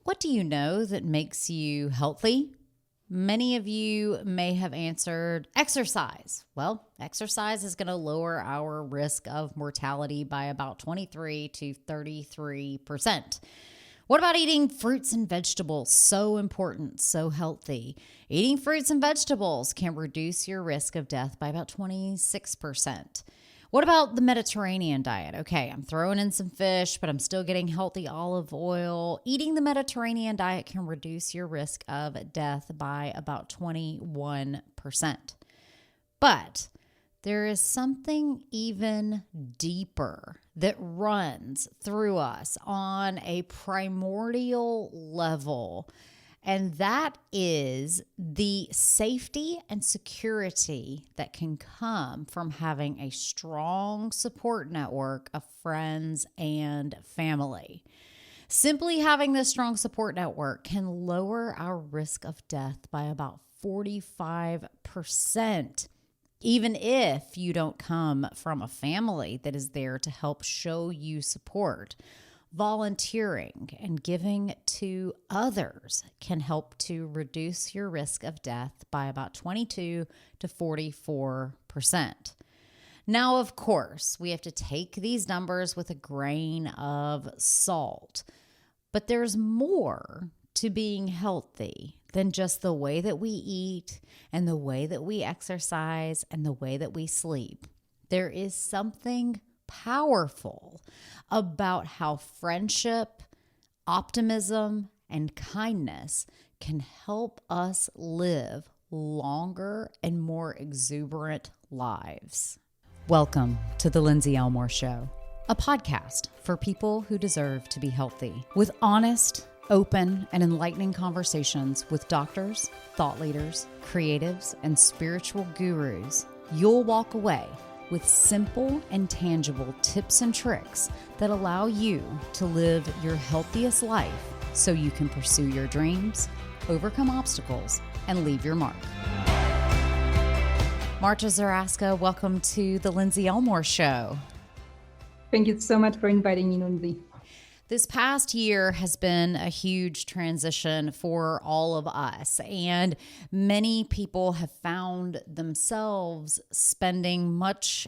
What do you know that makes you healthy? Many of you may have answered exercise. Well, exercise is going to lower our risk of mortality by about 23 to 33%. What about eating fruits and vegetables? So important, so healthy. Eating fruits and vegetables can reduce your risk of death by about 26%. What about the Mediterranean diet? Okay, I'm throwing in some fish, but I'm still getting healthy olive oil. Eating the Mediterranean diet can reduce your risk of death by about 21%. But there is something even deeper that runs through us on a primordial level. And that is the safety and security that can come from having a strong support network of friends and family. Simply having this strong support network can lower our risk of death by about 45%, even if you don't come from a family that is there to help show you support. Volunteering and giving to others can help to reduce your risk of death by about 22 to 44%. Now, of course, we have to take these numbers with a grain of salt, but there's more to being healthy than just the way that we eat and the way that we exercise and the way that we sleep. There is something powerful about how friendship, optimism, and kindness can help us live longer and more exuberant lives. Welcome to the Lindsay Elmore Show, a podcast for people who deserve to be healthy, with honest, open, and enlightening conversations with doctors, thought leaders, creatives, and spiritual gurus. You'll walk away with simple and tangible tips and tricks that allow you to live your healthiest life so you can pursue your dreams, overcome obstacles, and leave your mark. Marta Zaraska, welcome to the Lindsay Elmore Show. Thank you so much for inviting me, Lindsay. This past year has been a huge transition for all of us, and many people have found themselves spending much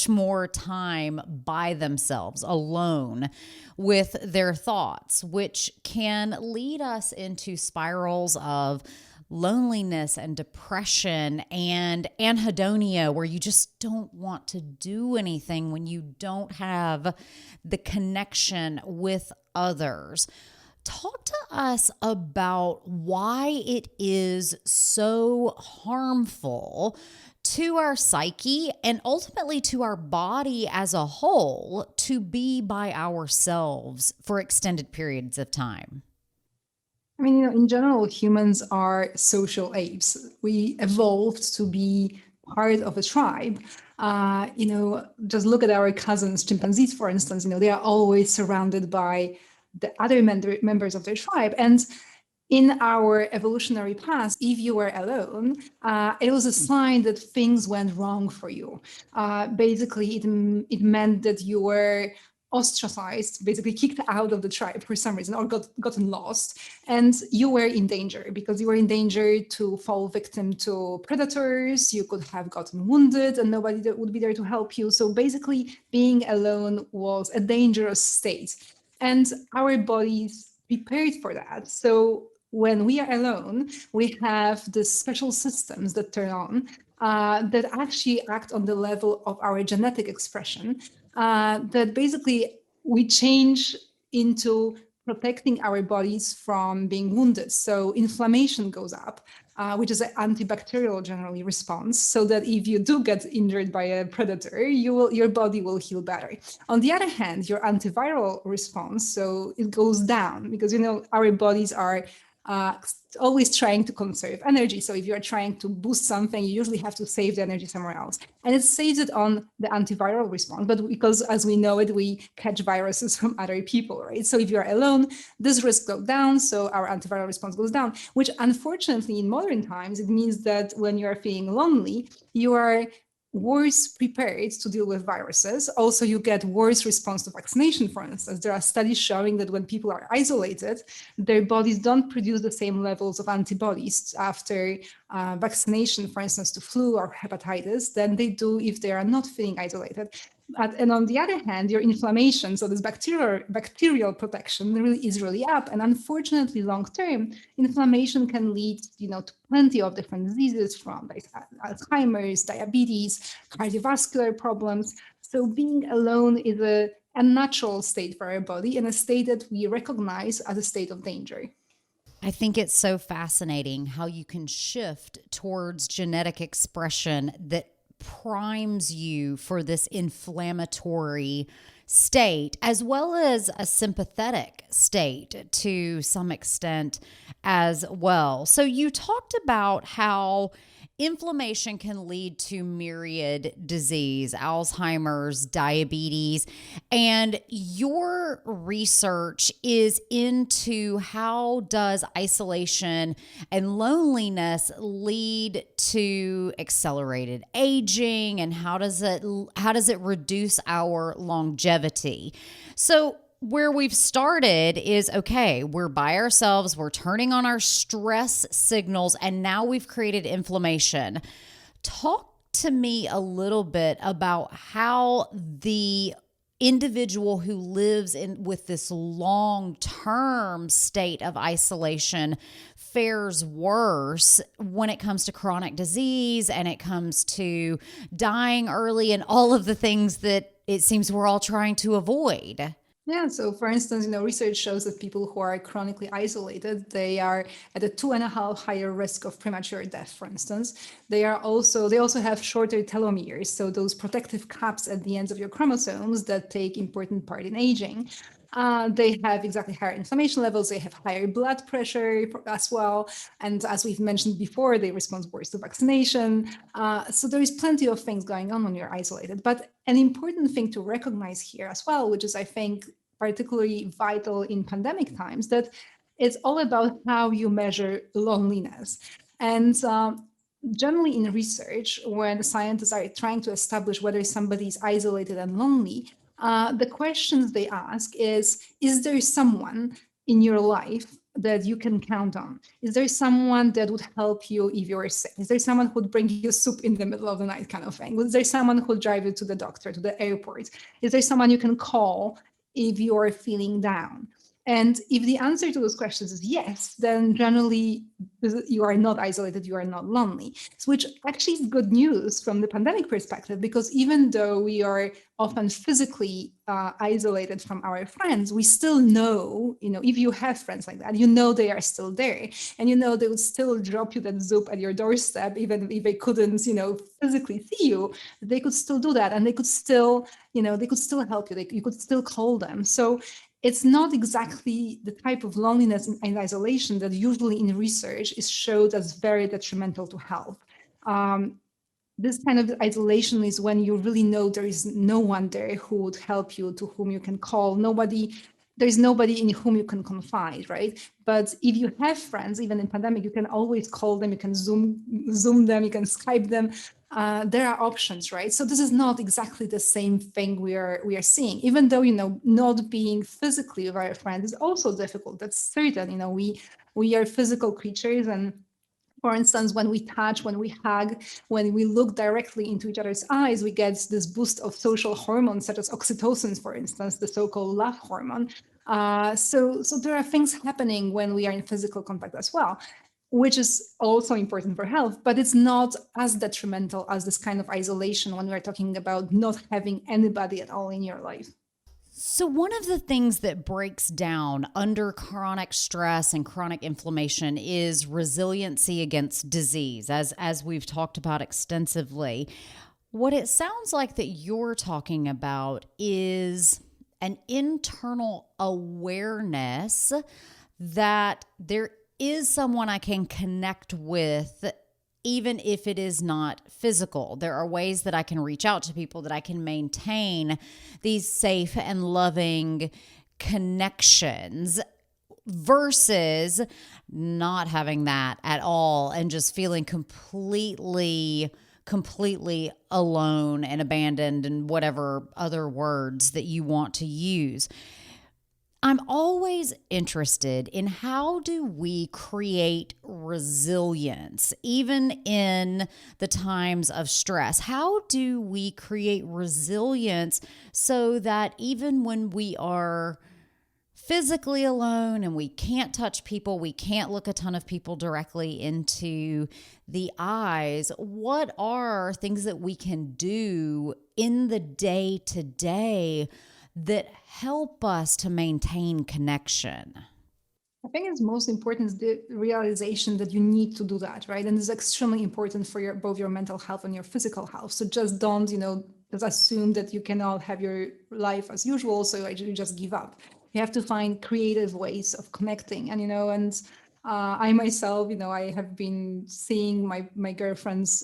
more time by themselves, alone, with their thoughts, which can lead us into spirals of loneliness and depression and anhedonia, where you just don't want to do anything when you don't have the connection with others. Talk to us about why it is so harmful to our psyche and ultimately to our body as a whole to be by ourselves for extended periods of time. I mean, in general, humans are social apes. We evolved to be part of a tribe. Just look at our cousins, chimpanzees, for instance. They are always surrounded by the other members of their tribe. And in our evolutionary past, if you were alone, it was a sign that things went wrong for you. Basically, it meant that you were ostracized, basically kicked out of the tribe for some reason, or gotten lost, and you were in danger because you were in danger to fall victim to predators. You could have gotten wounded and nobody that would be there to help you. So basically being alone was a dangerous state, and our bodies prepared for that. So when we are alone, we have the special systems that turn on that actually act on the level of our genetic expression, that basically we change into protecting our bodies from being wounded. So inflammation goes up, which is an antibacterial generally response, so that if you do get injured by a predator, your body will heal better. On the other hand, your antiviral response, so it goes down because our bodies are always trying to conserve energy. So if you're trying to boost something, you usually have to save the energy somewhere else. And it saves it on the antiviral response. But because, as we know it, we catch viruses from other people, right? So if you're alone, this risk goes down. So our antiviral response goes down, which unfortunately in modern times, it means that when you're feeling lonely, you are worse prepared to deal with viruses. Also, you get worse response to vaccination, for instance. There are studies showing that when people are isolated, their bodies don't produce the same levels of antibodies after vaccination, for instance, to flu or hepatitis, than they do if they are not feeling isolated. And on the other hand, your inflammation, so this bacterial protection is really up. And unfortunately, long term, inflammation can lead, to plenty of different diseases, from like Alzheimer's, diabetes, cardiovascular problems. So being alone is a natural state for our body, and a state that we recognize as a state of danger. I think it's so fascinating how you can shift towards genetic expression that primes you for this inflammatory state, as well as a sympathetic state to some extent as well. So you talked about how inflammation can lead to myriad disease, Alzheimer's, diabetes, and your research is into how does isolation and loneliness lead to accelerated aging, and how does it reduce our longevity? So where we've started is, okay, we're by ourselves, we're turning on our stress signals, and now we've created inflammation. Talk to me a little bit about how the individual who lives with this long-term state of isolation fares worse when it comes to chronic disease, and it comes to dying early, and all of the things that it seems we're all trying to avoid. Yeah, so for instance, research shows that people who are chronically isolated, they are at a 2.5 higher risk of premature death, for instance. They also have shorter telomeres, so those protective caps at the ends of your chromosomes that take important part in aging. They have exactly higher inflammation levels. They have higher blood pressure as well. And as we've mentioned before, they respond worse to vaccination. So there is plenty of things going on when you're isolated. But an important thing to recognize here as well, which is, I think, particularly vital in pandemic times, that it's all about how you measure loneliness. And generally in research, when scientists are trying to establish whether somebody is isolated and lonely, the questions they ask is there someone in your life that you can count on? Is there someone that would help you if you're sick? Is there someone who would bring you soup in the middle of the night, kind of thing? Is there someone who would drive you to the doctor, to the airport? Is there someone you can call if you're feeling down? And if the answer to those questions is yes, then generally you are not isolated, you are not lonely, which actually is good news from the pandemic perspective, because even though we are often physically isolated from our friends, we still know, if you have friends like that, they are still there, and they would still drop you that soup at your doorstep, even if they couldn't, physically see you. They could still do that, and they could still, help you. You could still call them. So it's not exactly the type of loneliness and isolation that usually in research is showed as very detrimental to health. This kind of isolation is when you really know there is no one there who would help you, to whom you can call. There is nobody in whom you can confide, right? But if you have friends, even in pandemic, you can always call them, you can Zoom them, you can Skype them. There are options, right? So this is not exactly the same thing we are seeing, even though, not being physically with our friends is also difficult. That's certain. We are physical creatures, and for instance, when we touch, when we hug, when we look directly into each other's eyes, we get this boost of social hormones such as oxytocin, for instance, the so-called love hormone. So there are things happening when we are in physical contact as well, which is also important for health, but it's not as detrimental as this kind of isolation when we're talking about not having anybody at all in your life. So one of the things that breaks down under chronic stress and chronic inflammation is resiliency against disease, as we've talked about extensively. What it sounds like that you're talking about is an internal awareness that there is someone I can connect with, even if it is not physical. There are ways that I can reach out to people, that I can maintain these safe and loving connections, versus not having that at all and just feeling completely completely alone and abandoned and whatever other words that you want to use. I'm always interested in how do we create resilience, even in the times of stress? How do we create resilience so that even when we are physically alone and we can't touch people, we can't look a ton of people directly into the eyes, what are things that we can do in the day to day that help us to maintain connection? I think it's most important is the realization that you need to do that, right? And it's extremely important for both your mental health and your physical health. So just don't, just assume that you cannot have your life as usual. So you just give up. You have to find creative ways of connecting, I myself, I have been seeing my girlfriends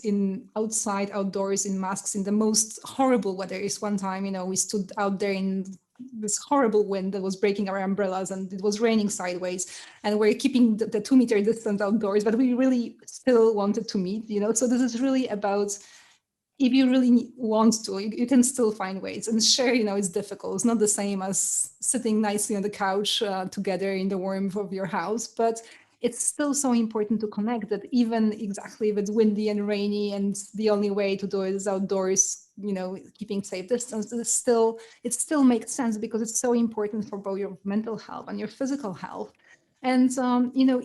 outdoors in masks in the most horrible weather. Is one time, we stood out there in this horrible wind that was breaking our umbrellas, and it was raining sideways, and we're keeping the 2 meter distance outdoors, but we really still wanted to meet. So this is really about, if you really want to, you can still find ways. And sure, it's difficult. It's not the same as sitting nicely on the couch together in the warmth of your house, but it's still so important to connect that even exactly if it's windy and rainy and the only way to do it is outdoors, keeping safe distance, it still makes sense because it's so important for both your mental health and your physical health. And,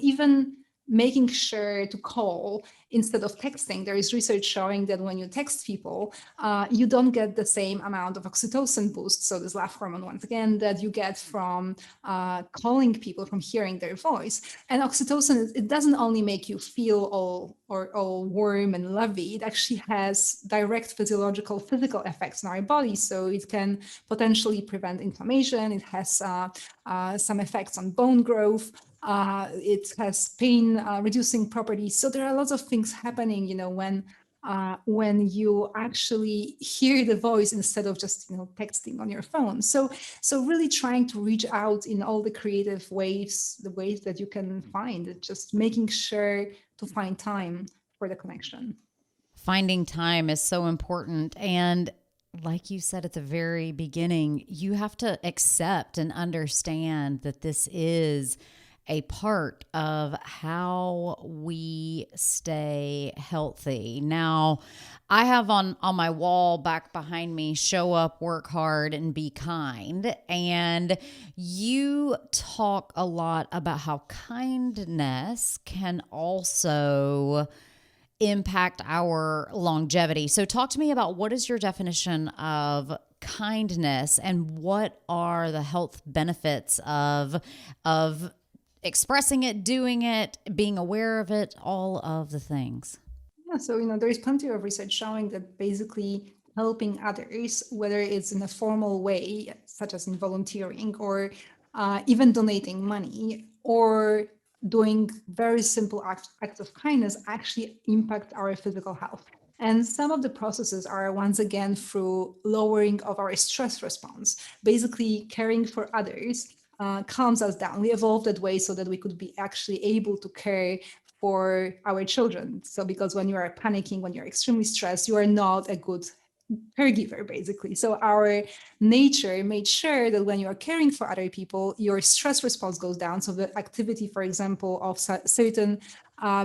even making sure to call instead of texting. There is research showing that when you text people, you don't get the same amount of oxytocin boost, so this laugh hormone once again, that you get from calling people, from hearing their voice. And oxytocin, it doesn't only make you feel all warm and lovey, it actually has direct physical effects in our body. So it can potentially prevent inflammation. It has some effects on bone growth. It has pain reducing properties. So there are lots of things happening, when you actually hear the voice instead of just texting on your phone. So really trying to reach out in all the creative ways, the ways that you can find, just making sure to find time for the connection. Finding time is so important. And like you said at the very beginning, you have to accept and understand that this is a part of how we stay healthy. Now, I have on my wall back behind me, show up, work hard, and be kind. And you talk a lot about how kindness can also impact our longevity. So talk to me about, what is your definition of kindness and what are the health benefits of expressing it, doing it, being aware of it, all of the things? Yeah, so there is plenty of research showing that basically helping others, whether it's in a formal way, such as in volunteering, or even donating money, or doing very simple acts of kindness, actually impact our physical health. And some of the processes are, once again, through lowering of our stress response. Basically, caring for others calms us down. We evolved that way so that we could be actually able to care for our children. So because when you are panicking, when you're extremely stressed, you are not a good caregiver, basically. So our nature made sure that when you are caring for other people, your stress response goes down. So the activity, for example, of certain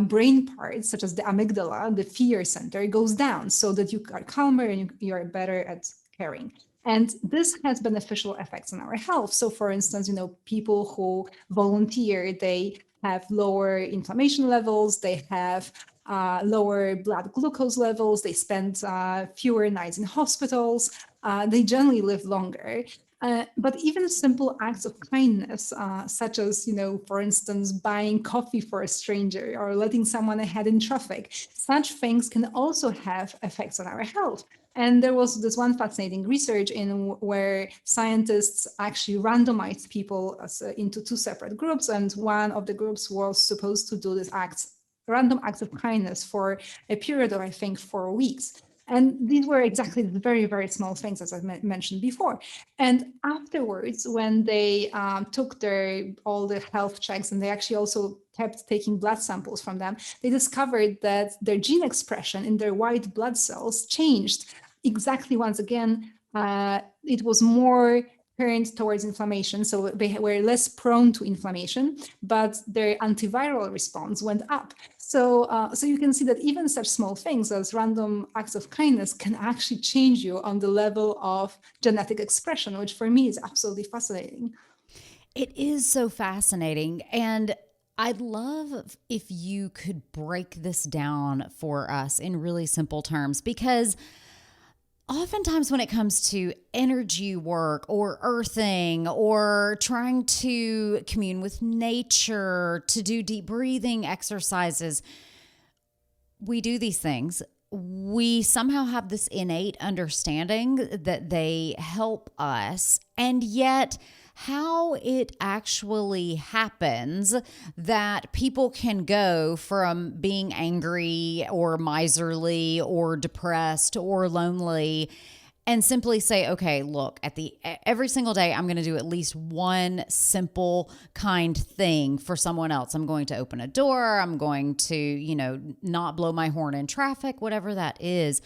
brain parts, such as the amygdala, the fear center, goes down so that you are calmer and you are better at caring. And this has beneficial effects on our health. So for instance, people who volunteer, they have lower inflammation levels, they have lower blood glucose levels, they spend fewer nights in hospitals, they generally live longer. But even simple acts of kindness, such as, for instance, buying coffee for a stranger or letting someone ahead in traffic, such things can also have effects on our health. And there was this one fascinating research where scientists actually randomized people into two separate groups. And one of the groups was supposed to do random acts of kindness for a period of, I think, 4 weeks. And these were exactly the very, very small things, as I mentioned before. And afterwards, when they took all the health checks, and they actually also kept taking blood samples from them, they discovered that their gene expression in their white blood cells changed exactly once again. It was more turned towards inflammation, so they were less prone to inflammation, but their antiviral response went up. So you can see that even such small things as random acts of kindness can actually change you on the level of genetic expression, which for me is absolutely fascinating. It is so fascinating. And I'd love if you could break this down for us in really simple terms, because oftentimes when it comes to energy work or earthing or trying to commune with nature, to do deep breathing exercises, we do these things. We somehow have this innate understanding that they help us, and yet how it actually happens that people can go from being angry or miserly or depressed or lonely and simply say, okay, look, every single day, I'm going to do at least one simple, kind thing for someone else. I'm going to open a door. I'm going to, not blow my horn in traffic, whatever that is.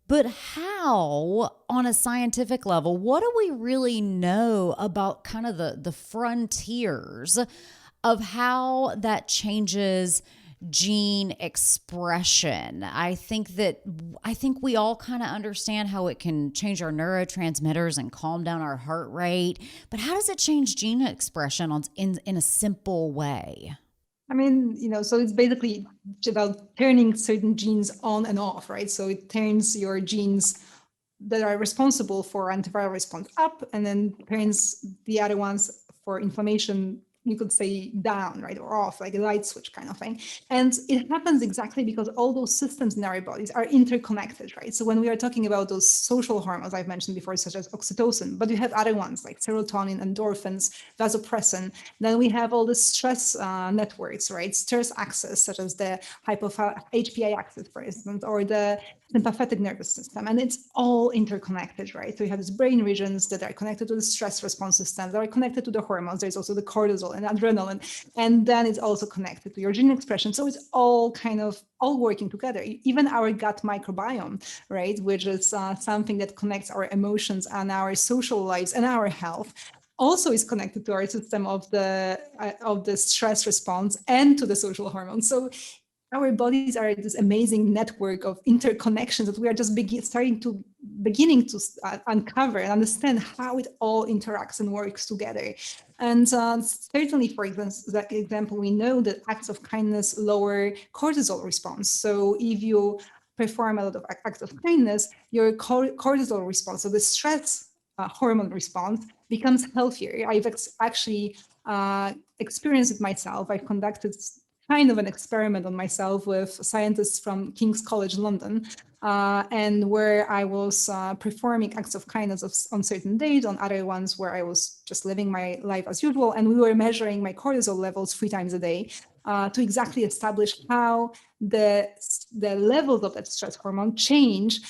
But how, on a scientific level, what do we really know about kind of the frontiers of how that changes gene expression? I think we all kind of understand how it can change our neurotransmitters and calm down our heart rate. But how does it change gene expression in a simple way? I mean, so it's basically about turning certain genes on and off, right? So it turns your genes that are responsible for antiviral response up, and then turns the other ones for inflammation, you could say, down, right, or off, like a light switch kind of thing. And it happens exactly because all those systems in our bodies are interconnected, right? So when we are talking about those social hormones I've mentioned before, such as oxytocin, but you have other ones like serotonin, endorphins, vasopressin. Then we have all the stress networks, right? Stress axis, such as the HPA axis, for instance, or the sympathetic nervous system, and it's all interconnected, right? So you have these brain regions that are connected to the stress response system, that are connected to the hormones. There's also the cortisol and adrenaline, and then it's also connected to your gene expression. So it's all kind of all working together. Even our gut microbiome, right, which is something that connects our emotions and our social lives and our health, also is connected to our system of the stress response and to the social hormones. So our bodies are this amazing network of interconnections that we are just beginning to uncover and understand how it all interacts and works together. And certainly, for example, we know that acts of kindness lower cortisol response. So if you perform a lot of acts of kindness, your cortisol response, so the stress hormone response, becomes healthier. I've actually experienced it myself. I've conducted kind of an experiment on myself with scientists from King's College London, and where I was performing acts of kindness on certain days, on other ones where I was just living my life as usual, and we were measuring my cortisol levels 3 times a day to exactly establish how the levels of that stress hormone change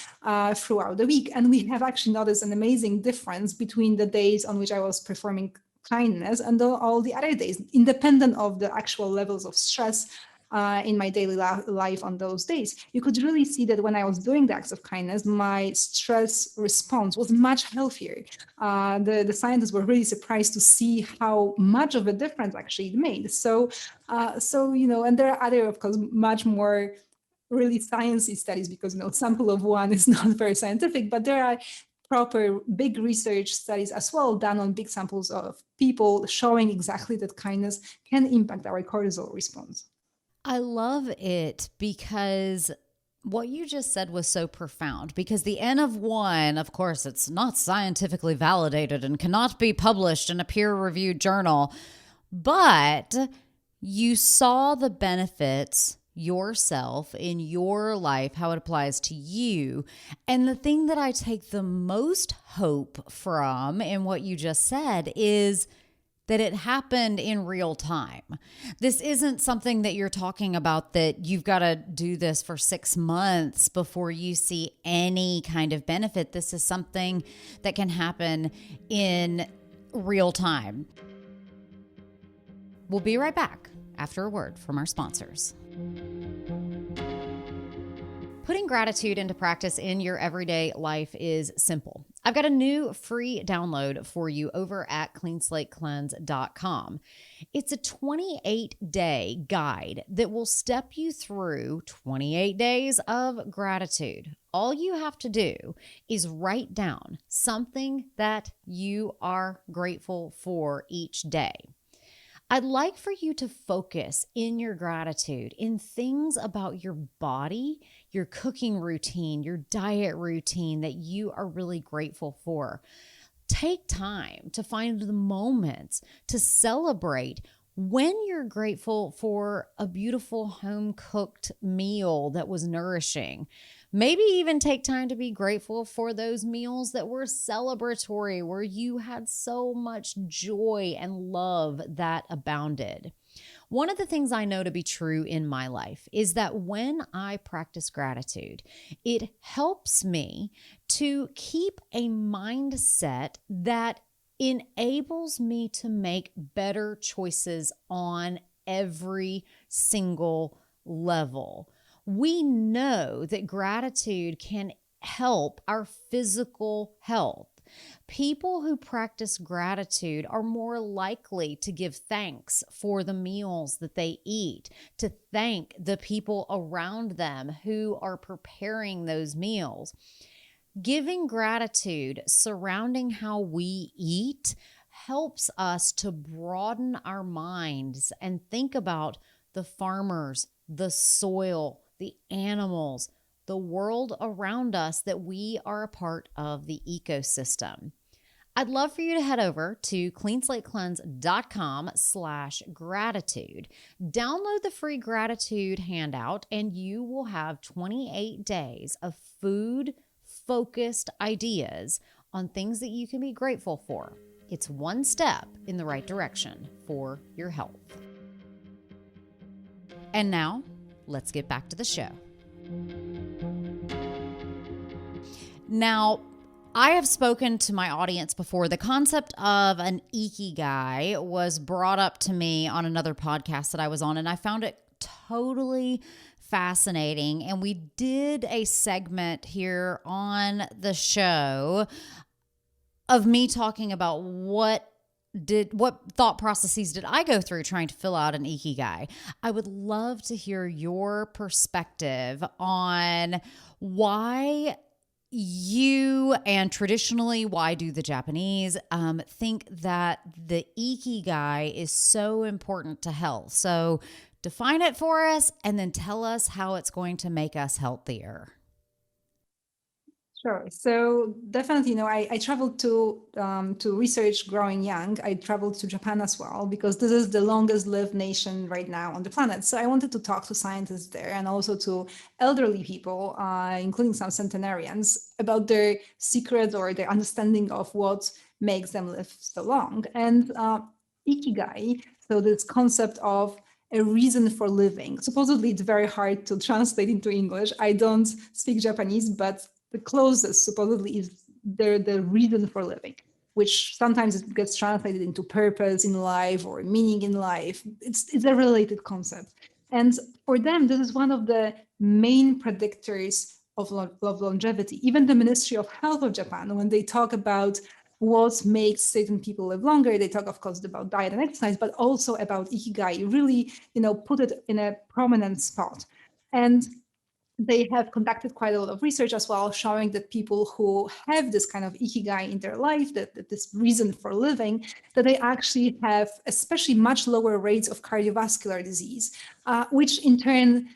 throughout the week. And we have actually noticed an amazing difference between the days on which I was performing kindness and all the other days, independent of the actual levels of stress in my daily life on those days. You could really see that when I was doing the acts of kindness, my stress response was much healthier. The scientists were really surprised to see how much of a difference actually it made. So and there are other, of course, much more really sciencey studies, because sample of one is not very scientific, but there are proper big research studies as well done on big samples of people, showing exactly that kindness can impact our cortisol response. I love it because what you just said was so profound, because the N of one, of course, it's not scientifically validated and cannot be published in a peer-reviewed journal, but you saw the benefits yourself in your life, how it applies to you. And the thing that I take the most hope from in what you just said is that it happened in real time. This isn't something that you're talking about that you've got to do this for 6 months before you see any kind of benefit. This is something that can happen in real time. We'll be right back after a word from our sponsors. Putting gratitude into practice in your everyday life is simple. I've got a new free download for you over at cleanslatecleanse.com. It's a 28-day guide that will step you through 28 days of gratitude. All you have to do is write down something that you are grateful for each day. I'd like for you to focus in your gratitude in things about your body, your cooking routine, your diet routine that you are really grateful for. Take time to find the moments to celebrate when you're grateful for a beautiful home-cooked meal that was nourishing. Maybe even take time to be grateful for those meals that were celebratory, where you had so much joy and love that abounded. One of the things I know to be true in my life is that when I practice gratitude, it helps me to keep a mindset that enables me to make better choices on every single level. We know that gratitude can help our physical health. People who practice gratitude are more likely to give thanks for the meals that they eat, to thank the people around them who are preparing those meals. Giving gratitude surrounding how we eat helps us to broaden our minds and think about the farmers, the soil, the animals, the world around us, that we are a part of the ecosystem. I'd love for you to head over to cleanslatecleanse.com/gratitude. Download the free gratitude handout, and you will have 28 days of food-focused ideas on things that you can be grateful for. It's one step in the right direction for your health. And now, let's get back to the show. Now, I have spoken to my audience before. The concept of an ikigai was brought up to me on another podcast that I was on, and I found it totally fascinating. And we did a segment here on the show of me talking about what thought processes did I go through trying to fill out an ikigai. I would love to hear your perspective on why you, and traditionally, why do the Japanese, think that the ikigai is so important to health. So define it for us, and then tell us how it's going to make us healthier. Sure. So definitely, I traveled to research growing young. I traveled to Japan as well, because this is the longest lived nation right now on the planet. So I wanted to talk to scientists there, and also to elderly people, including some centenarians, about their secrets or their understanding of what makes them live so long. And ikigai, so this concept of a reason for living. Supposedly, it's very hard to translate into English. I don't speak Japanese, but the closest supposedly is the reason for living, which sometimes it gets translated into purpose in life or meaning in life. It's a related concept. And for them, this is one of the main predictors of longevity. Even the Ministry of Health of Japan, when they talk about what makes certain people live longer, they talk, of course, about diet and exercise, but also about ikigai, really, put it in a prominent spot. And they have conducted quite a lot of research as well, showing that people who have this kind of ikigai in their life, that this reason for living, that they actually have especially much lower rates of cardiovascular disease, which in turn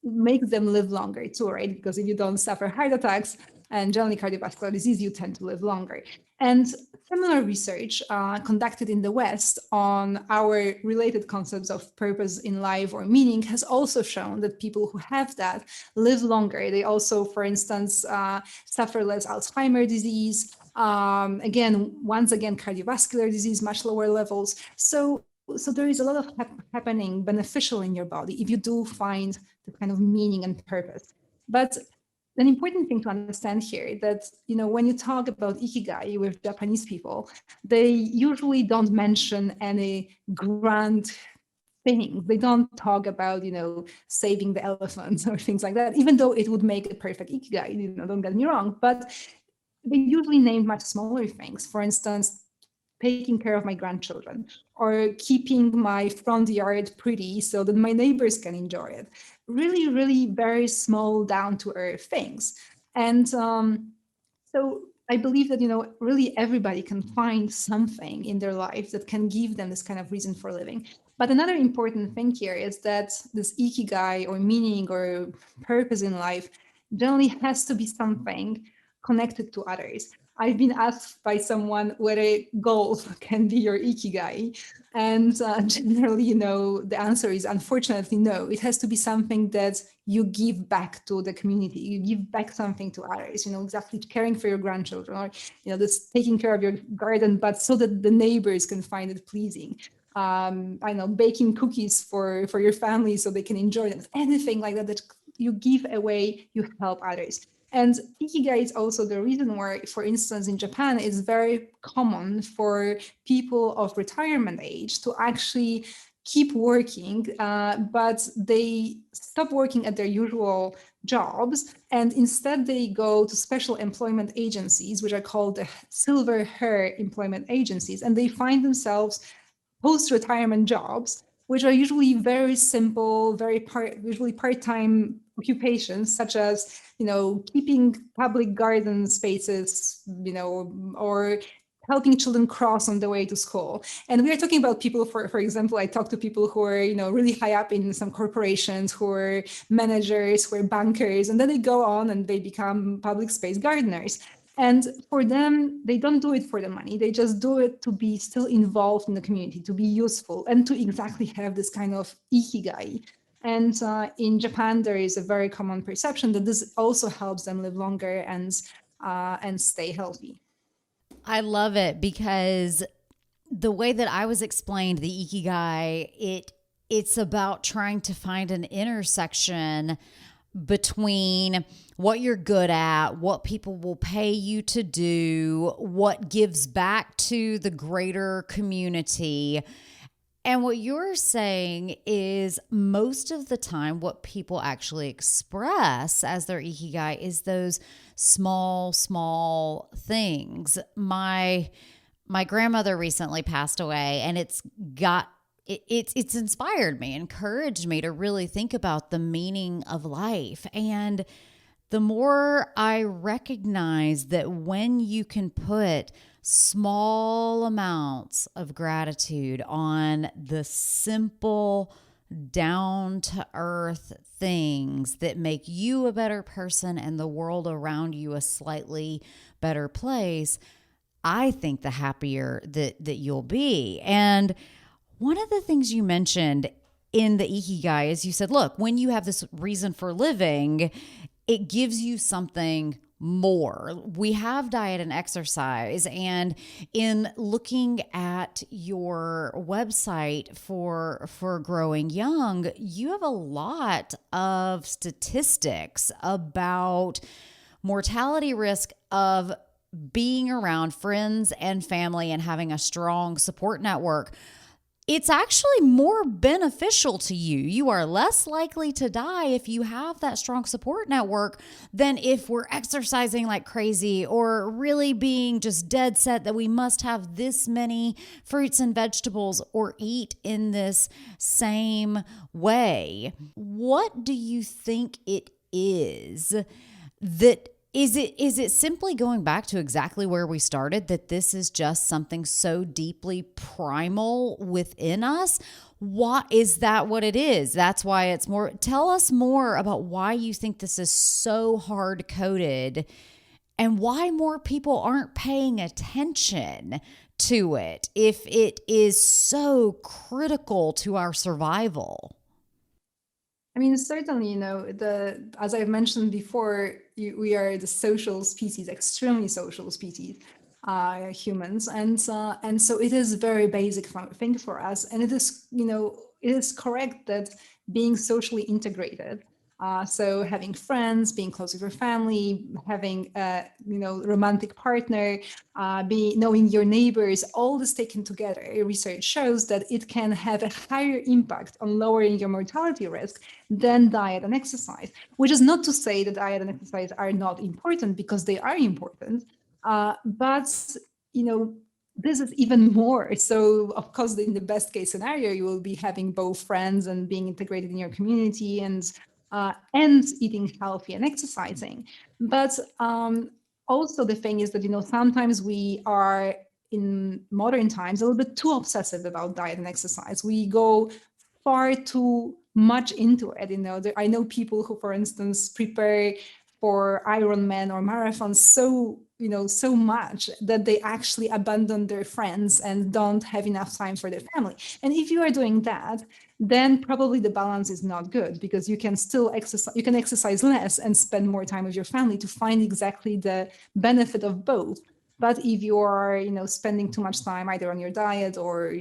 makes them live longer too, right? Because if you don't suffer heart attacks and generally cardiovascular disease, you tend to live longer. And similar research conducted in the West on our related concepts of purpose in life or meaning has also shown that people who have that live longer. They also, for instance, suffer less Alzheimer's disease. Once again, cardiovascular disease, much lower levels. So there is a lot of happening beneficial in your body if you do find the kind of meaning and purpose. But an important thing to understand here that, when you talk about ikigai with Japanese people, they usually don't mention any grand things. They don't talk about, saving the elephants or things like that, even though it would make a perfect ikigai, don't get me wrong. But they usually name much smaller things. For instance, taking care of my grandchildren or keeping my front yard pretty so that my neighbors can enjoy it. Really, really very small, down to earth things. And so I believe that, really everybody can find something in their life that can give them this kind of reason for living. But another important thing here is that this ikigai or meaning or purpose in life generally has to be something connected to others. I've been asked by someone whether golf can be your ikigai. And generally, the answer is unfortunately no. It has to be something that you give back to the community. You give back something to others, exactly caring for your grandchildren or, this taking care of your garden, but so that the neighbors can find it pleasing. I know, baking cookies for your family so they can enjoy them. Anything like that you give away, you help others. And ikigai is also the reason why, for instance, in Japan, it's very common for people of retirement age to actually keep working, but they stop working at their usual jobs, and instead they go to special employment agencies, which are called the silver hair employment agencies, and they find themselves post-retirement jobs, which are usually very simple, usually part-time occupations, such as, keeping public garden spaces, or helping children cross on the way to school. And we are talking about people, for example, I talk to people who are, really high up in some corporations, who are managers, who are bankers, and then they go on and they become public space gardeners. And for them, they don't do it for the money. They just do it to be still involved in the community, to be useful, and to exactly have this kind of ikigai. And in Japan, there is a very common perception that this also helps them live longer and stay healthy. I love it because the way that I was explained the ikigai, it's about trying to find an intersection between what you're good at, what people will pay you to do, what gives back to the greater community. And what you're saying is most of the time, what people actually express as their ikigai is those small things. My grandmother recently passed away, and it's inspired me, encouraged me to really think about the meaning of life. And the more I recognize that when you can put small amounts of gratitude on the simple, down to earth things that make you a better person and the world around you a slightly better place, I think the happier that you'll be. And one of the things you mentioned in the ikigai is you said, look, when you have this reason for living, it gives you something more. We have diet and exercise. And in looking at your website for Growing Young, you have a lot of statistics about mortality risk of being around friends and family and having a strong support network. It's actually more beneficial to you. You are less likely to die if you have that strong support network than if we're exercising like crazy or really being just dead set that we must have this many fruits and vegetables or eat in this same way. What do you think it is that Is it simply going back to exactly where we started, that this is just something so deeply primal within us? What is that what it is? That's why it's more. Tell us more about why you think this is so hard coded and why more people aren't paying attention to it if it is so critical to our survival. I mean, certainly, as I've mentioned before, we are the social species, extremely social species. humans, and so it is very basic thing for us, and it is, it is correct that being socially integrated, so having friends, being close with your family, having a romantic partner, be knowing your neighbors, all this taken together, research shows that it can have a higher impact on lowering your mortality risk than diet and exercise. Which is not to say that diet and exercise are not important, because they are important, but this is even more. So, of course, in the best case scenario, you will be having both friends and being integrated in your community, and eating healthy and exercising. But also the thing is that sometimes we are, in modern times, a little bit too obsessive about diet and exercise. We go far too much into it. I know people who, for instance, prepare for Ironman or marathons so much that they actually abandon their friends and don't have enough time for their family. And if you are doing that, then probably the balance is not good, because you can still exercise, you can exercise less and spend more time with your family to find exactly the benefit of both. But if you are, spending too much time either on your diet, or,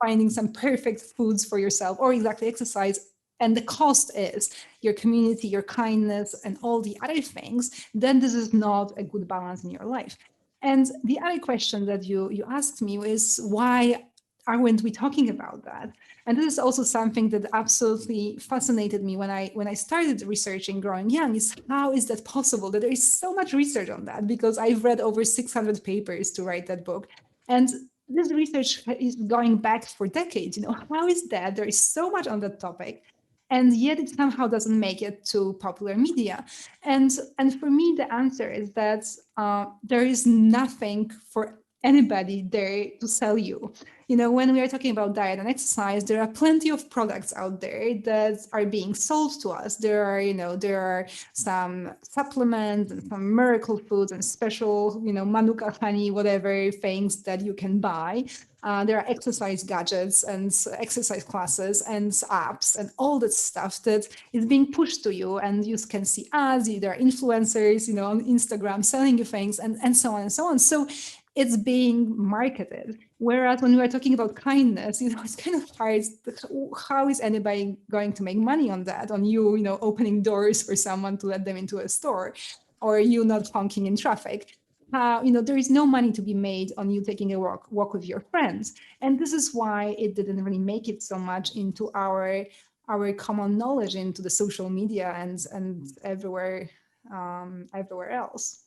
finding some perfect foods for yourself, or exactly exercise, and the cost is your community, your kindness, and all the other things, then this is not a good balance in your life. And the other question that you asked me is, why aren't we talking about that? And this is also something that absolutely fascinated me when I started researching growing young, is how is that possible that there is so much research on that? Because I've read over 600 papers to write that book. And this research is going back for decades. How is that there is so much on that topic, and yet it somehow doesn't make it to popular media? And for me, the answer is that there is nothing for anybody there to sell you. When we are talking about diet and exercise, there are plenty of products out there that are being sold to us. There are some supplements and some miracle foods and special, manuka honey, whatever things that you can buy. There are exercise gadgets and exercise classes and apps and all that stuff that is being pushed to you, and you can see ads. There are influencers, on Instagram selling you things, and so on and so on. So it's being marketed. Whereas when we are talking about kindness, it's kind of hard. How is anybody going to make money on that? On you, opening doors for someone to let them into a store, or you not honking in traffic? There is no money to be made on you taking a walk with your friends. And this is why it didn't really make it so much into our common knowledge, into the social media and everywhere else.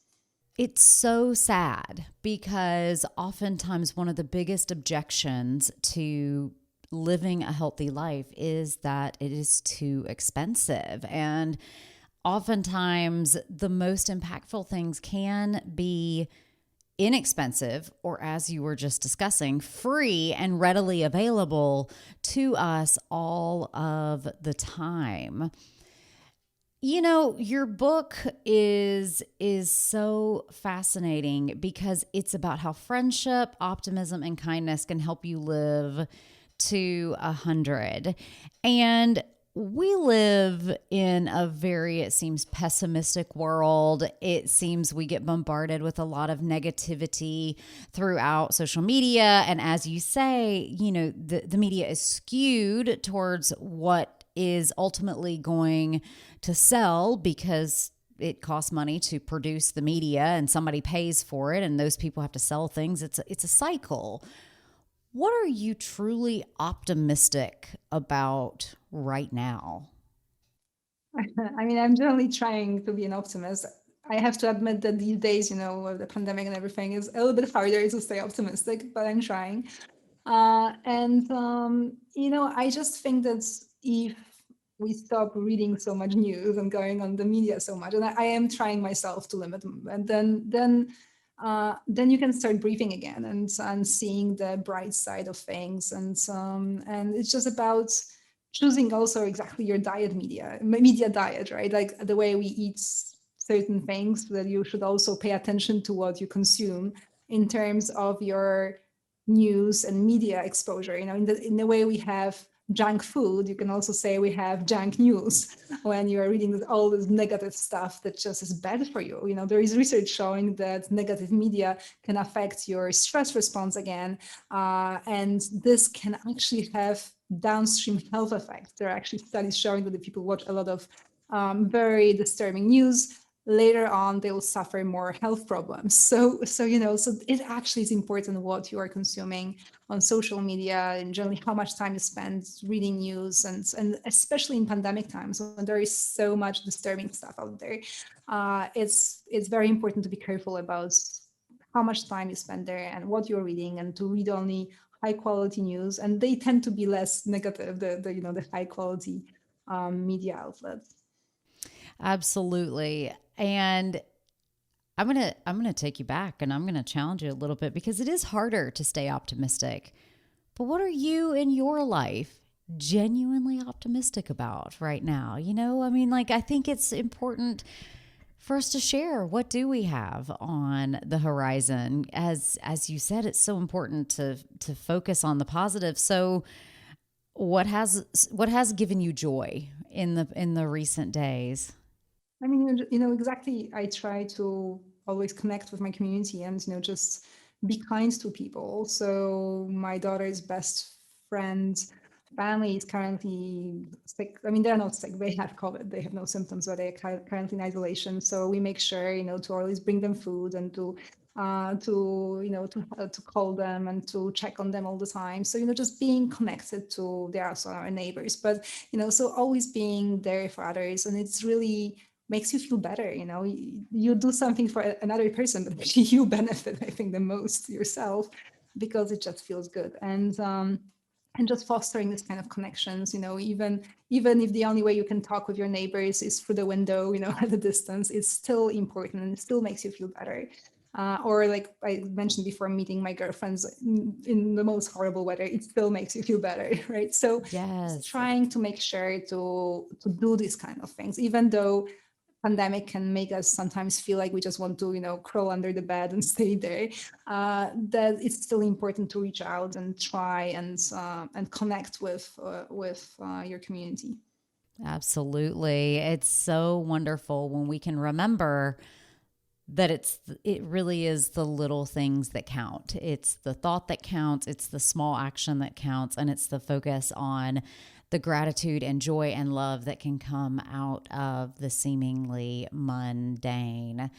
It's so sad because oftentimes one of the biggest objections to living a healthy life is that it is too expensive. And oftentimes the most impactful things can be inexpensive, or as you were just discussing, free and readily available to us all of the time. Your book is so fascinating because it's about how friendship, optimism, and kindness can help you live to 100. And we live in a very, it seems, pessimistic world. It seems we get bombarded with a lot of negativity throughout social media. And as you say, the media is skewed towards what is ultimately going to sell, because it costs money to produce the media and somebody pays for it, and those people have to sell things. It's a cycle. What are you truly optimistic about right now? I mean, I'm generally trying to be an optimist. I have to admit that these days, with the pandemic and everything, is a little bit harder to stay optimistic, but I'm trying. I just think that if we stop reading so much news and going on the media so much, and I am trying myself to limit them, and then you can start breathing again and seeing the bright side of things, and it's just about choosing also exactly your media diet, right? Like the way we eat certain things, that you should also pay attention to what you consume in terms of your news and media exposure. In the way we have junk food, you can also say we have junk news when you are reading all this negative stuff that just is bad for you. There is research showing that negative media can affect your stress response again, and this can actually have downstream health effects. There are actually studies showing that if people watch a lot of very disturbing news, later on they will suffer more health problems. So it actually is important what you are consuming on social media, and generally how much time you spend reading news, and especially in pandemic times when there is so much disturbing stuff out there. It's very important to be careful about how much time you spend there and what you're reading, and to read only high quality news, and they tend to be less negative, the high quality media outlets. Absolutely. And I'm going to take you back, and I'm going to challenge you a little bit, because it is harder to stay optimistic. But what are you in your life genuinely optimistic about right now? I think it's important for us to share, what do we have on the horizon? As you said, it's so important to focus on the positive. So what has given you joy in the recent days? Exactly. I try to always connect with my community and, just be kind to people. So my daughter's best friend's family is currently sick. They're not sick. They have COVID. They have no symptoms, but they're currently in isolation. So we make sure, to always bring them food, and to call them and to check on them all the time. So, just being connected to, they are also our neighbors, but, so always being there for others. And it's really makes you feel better. You do something for another person, but actually you benefit, I think, the most yourself, because it just feels good. And just fostering this kind of connections, even if the only way you can talk with your neighbors is through the window, at a distance, it's still important, and it still makes you feel better. Or like I mentioned before, meeting my girlfriends in the most horrible weather, it still makes you feel better, right? So Yes. trying to make sure to do these kind of things, even though pandemic can make us sometimes feel like we just want to, crawl under the bed and stay there. That it's still important to reach out and try and connect with your community. Absolutely. It's so wonderful when we can remember that it really is the little things that count. It's the thought that counts. It's the small action that counts. And it's the focus on the gratitude and joy and love that can come out of the seemingly mundane.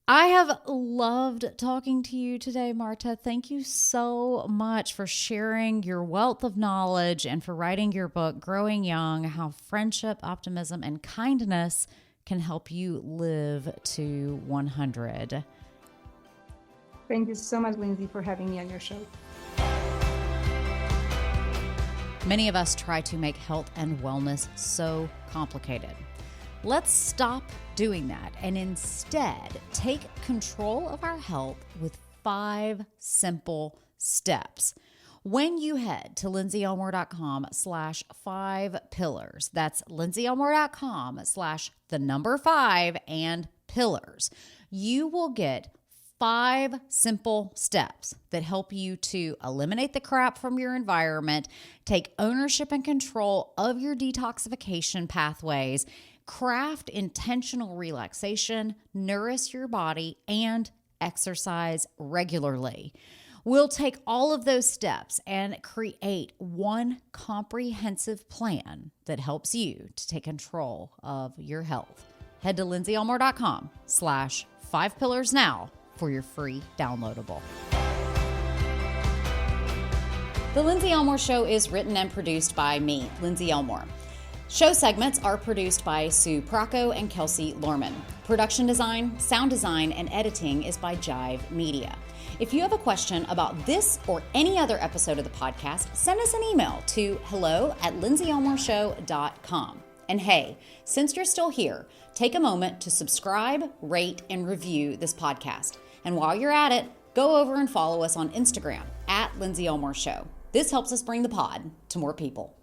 I have loved talking to you today, Marta. Thank you so much for sharing your wealth of knowledge and for writing your book, Growing Young: How Friendship, Optimism, and Kindness Can Help You Live to 100. Thank you so much, Lindsay, for having me on your show. Many of us try to make health and wellness so complicated. Let's stop doing that and instead take control of our health with 5 simple steps. When you head to lindsayelmore.com/5pillars, that's lindsayelmore.com/5 and pillars, you will get 5 simple steps that help you to eliminate the crap from your environment, take ownership and control of your detoxification pathways, craft intentional relaxation, nourish your body, and exercise regularly. We'll take all of those steps and create one comprehensive plan that helps you to take control of your health. Head to lindsayelmore.com/5pillars now for your free downloadable. The Lindsay Elmore Show is written and produced by me, Lindsay Elmore. Show segments are produced by Sue Procco and Kelsey Lorman. Production design, sound design, and editing is by Jive Media. If you have a question about this or any other episode of the podcast, send us an email to hello@lindsayelmoreshow.com. And hey, since you're still here, take a moment to subscribe, rate, and review this podcast. And while you're at it, go over and follow us on Instagram @Lindsay Elmore Show. This helps us bring the pod to more people.